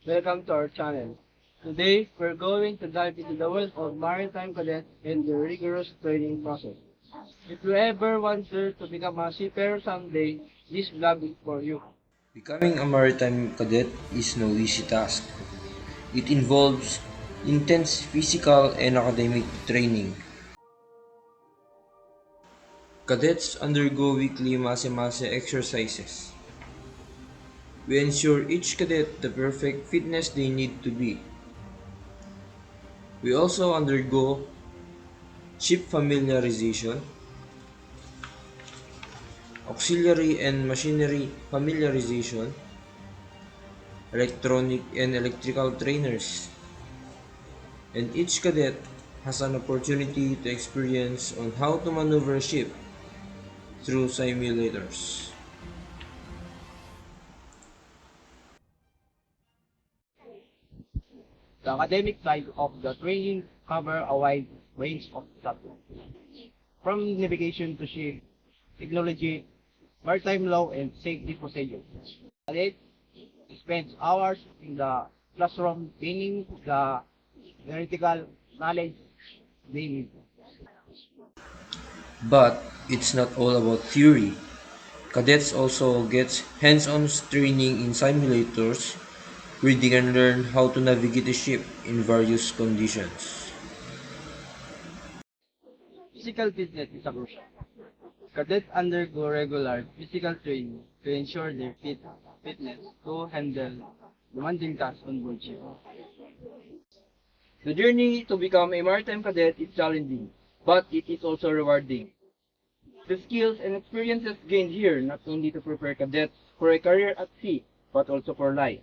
welcome to our channel. Today, we're going to dive into the world of maritime cadets and the rigorous training process. If you ever wanted to become a seafarer someday, this vlog is for you. Becoming a maritime cadet is no easy task. It involves intense physical and academic training. Cadets undergo weekly mase-mase exercises. We ensure each cadet the perfect fitness they need to be. We also undergo ship familiarization, auxiliary and machinery familiarization, electronic and electrical trainers, and each cadet has an opportunity to experience on how to maneuver a ship through simulators. The academic side of the training cover a wide range of subjects, from navigation to ship, technology, maritime law, and safety procedures. Cadets spends hours in the classroom gaining the theoretical knowledge they need. But it's not all about theory. Cadets also get hands-on training in simulators where they can learn how to navigate a ship in various conditions. Physical fitness is a crucial. Cadets undergo regular physical training to ensure their fitness to handle demanding tasks on board ship. The journey to become a maritime cadet is challenging, but it is also rewarding. The skills and experiences gained here not only to prepare cadets for a career at sea, but also for life.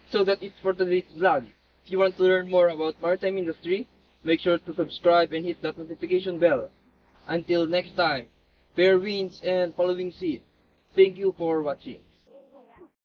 So that is for today's vlog. If you want to learn more about maritime industry, make sure to subscribe and hit that notification bell. Until next time, fair winds and following seas. Thank you for watching.